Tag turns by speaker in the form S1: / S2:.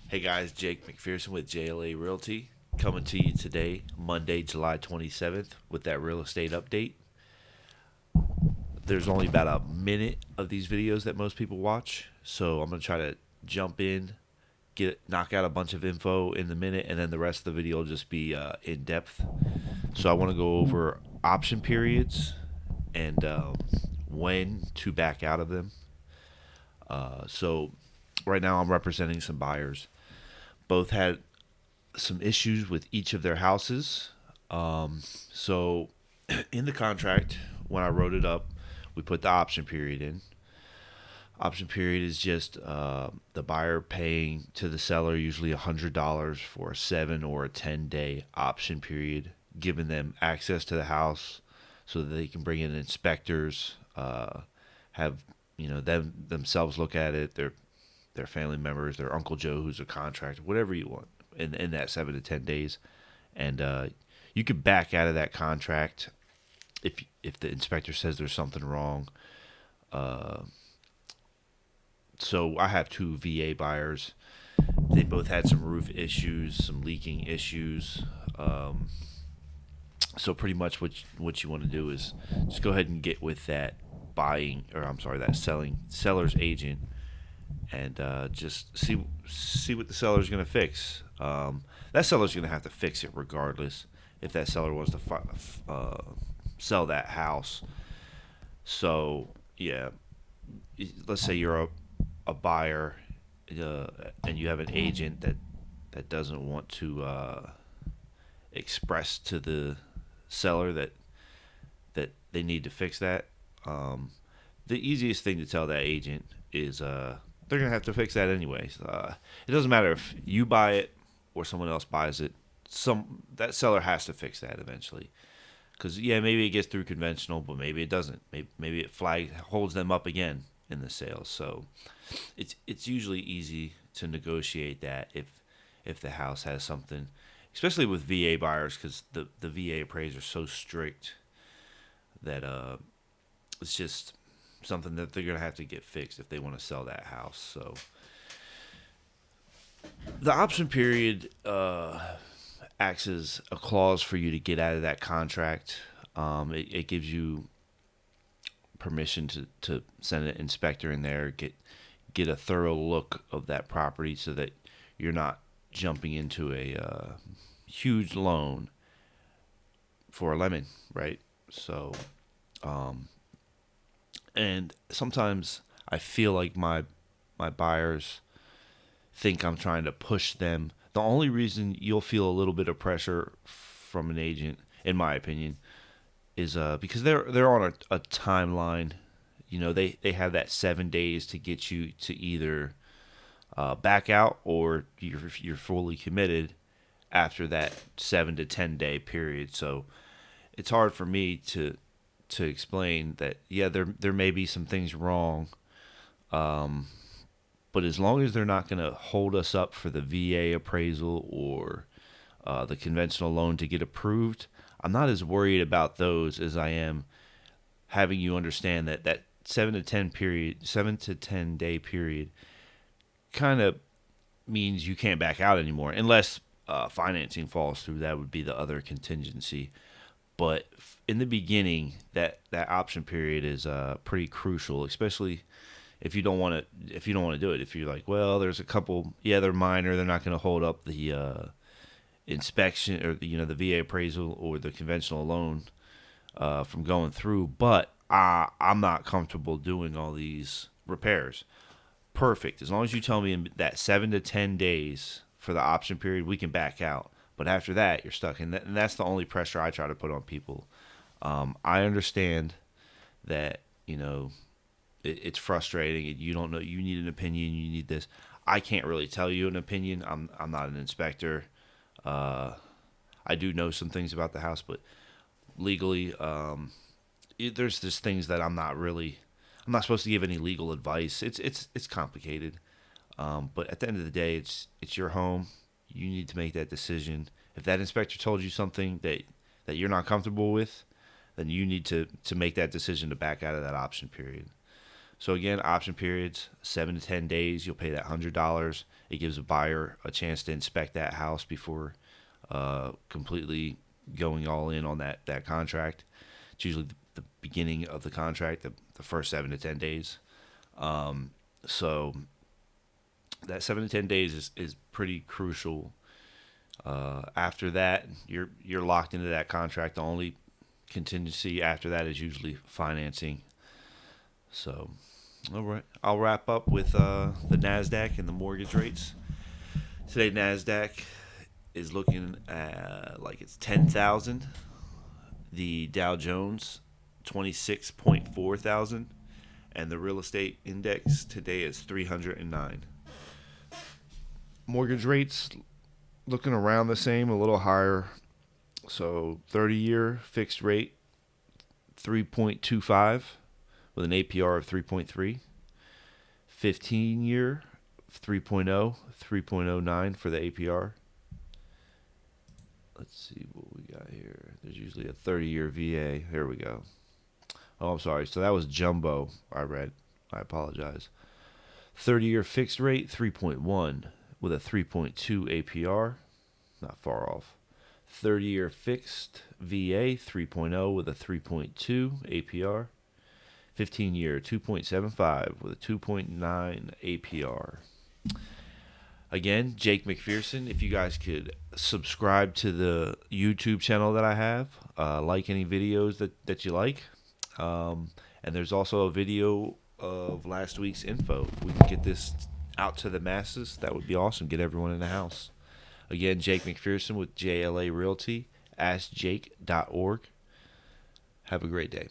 S1: Hey guys, Jake McPherson with JLA Realty coming to you today, Monday, July 27th, with that real estate update. There's only about a minute of these videos that most people watch, so I'm going to try to jump in, knock out a bunch of info in the minute, and then the rest of the video will just be in depth. So I want to go over option periods and when to back out of them. So right now I'm representing some buyers. Both had some issues with each of their houses. So in the contract, when I wrote it up, we put the option period in. Option period is just the buyer paying to the seller usually $100 for a 7 or 10 day option period, giving them access to the house so that they can bring in inspectors, have them themselves look at it, their family members, their Uncle Joe who's a contractor, whatever you want in that 7 to 10 days, and you could back out of that contract if the inspector says there's something wrong. Uh, so I have two VA buyers. They both had some roof issues, some leaking issues. Um, so pretty much what you want to do is just go ahead and get with that that seller's agent, and just see what the seller's going to fix. That seller's going to have to fix it regardless if that seller wants to sell that house. So yeah, let's say you're a buyer, uh, and you have an agent that doesn't want to express to the seller that they need to fix that. Um, the easiest thing to tell that agent is they're gonna have to fix that anyways. It doesn't matter if you buy it or someone else buys it. That seller has to fix that eventually. Because yeah, maybe it gets through conventional, but maybe it doesn't. Maybe it holds them up again in the sale. So it's usually easy to negotiate that if the house has something, especially with VA buyers, because the VA appraisers are so strict that it's just something that they're gonna have to get fixed if they want to sell that house. So the option period acts as a clause for you to get out of that contract. It gives you permission to send an inspector in there, get a thorough look of that property, so that you're not jumping into a huge loan for a lemon, right? So, um, and sometimes I feel like my buyers think I'm trying to push them. The only reason you'll feel a little bit of pressure from an agent, in my opinion, is because they're on a timeline. They have that 7 days to get you to either back out, or you're fully committed after that 7 to 10 day period. So it's hard for me to explain that. Yeah, there may be some things wrong, um, but as long as they're not going to hold us up for the VA appraisal or the conventional loan to get approved, I'm not as worried about those as I am having you understand that 7 to 10 day period kind of means you can't back out anymore unless financing falls through. That would be the other contingency. But in the beginning, that option period is pretty crucial, especially if you don't want to do it. If you're like, well, there's a couple, yeah, they're minor, they're not going to hold up the inspection, or the VA appraisal or the conventional loan from going through, but I'm not comfortable doing all these repairs. Perfect. As long as you tell me in that 7 to 10 days for the option period, we can back out. But after that, you're stuck, and that's the only pressure I try to put on people. I understand that it's frustrating, and you don't know. You need an opinion. You need this. I can't really tell you an opinion. I'm not an inspector. Uh, I do know some things about the house, but legally, there's just things that I'm not supposed to give any legal advice. It's complicated. But at the end of the day, it's your home. You need to make that decision. If that inspector told you something that you're not comfortable with, then you need to make that decision to back out of that option period. So again, option periods 7 to 10 days. You'll pay that $100. It gives a buyer a chance to inspect that house before completely going all in on that contract. It's usually the beginning of the contract, the first 7 to 10 days. So that 7 to 10 days is pretty crucial. After that, you're locked into that contract. The only contingency after that is usually financing. So, all right, I'll wrap up with the Nasdaq and the mortgage rates. Today, Nasdaq is looking at like it's 10,000. The Dow Jones 26.4 thousand, and the real estate index today is 309. Mortgage rates looking around the same, a little higher. So 30-year fixed rate 3.25 with an APR of 3.3. 15-year 3.0, 3.09 for the APR. Let's see what we got here. There's usually a 30-year VA. Here we go. Oh, I'm sorry. So that was jumbo I read. I apologize. 30-year fixed rate 3.1 with a 3.2 APR. Not far off. 30-year fixed VA 3.0 with a 3.2 APR. 15-year 2.75 with a 2.9 APR. Again, Jake McPherson. If you guys could subscribe to the YouTube channel that I have, like any videos that you like. And there's also a video of last week's info. If we can get this out to the masses, that would be awesome. Get everyone in the house. Again, Jake McPherson with JLA Realty. AskJake.org. Have a great day.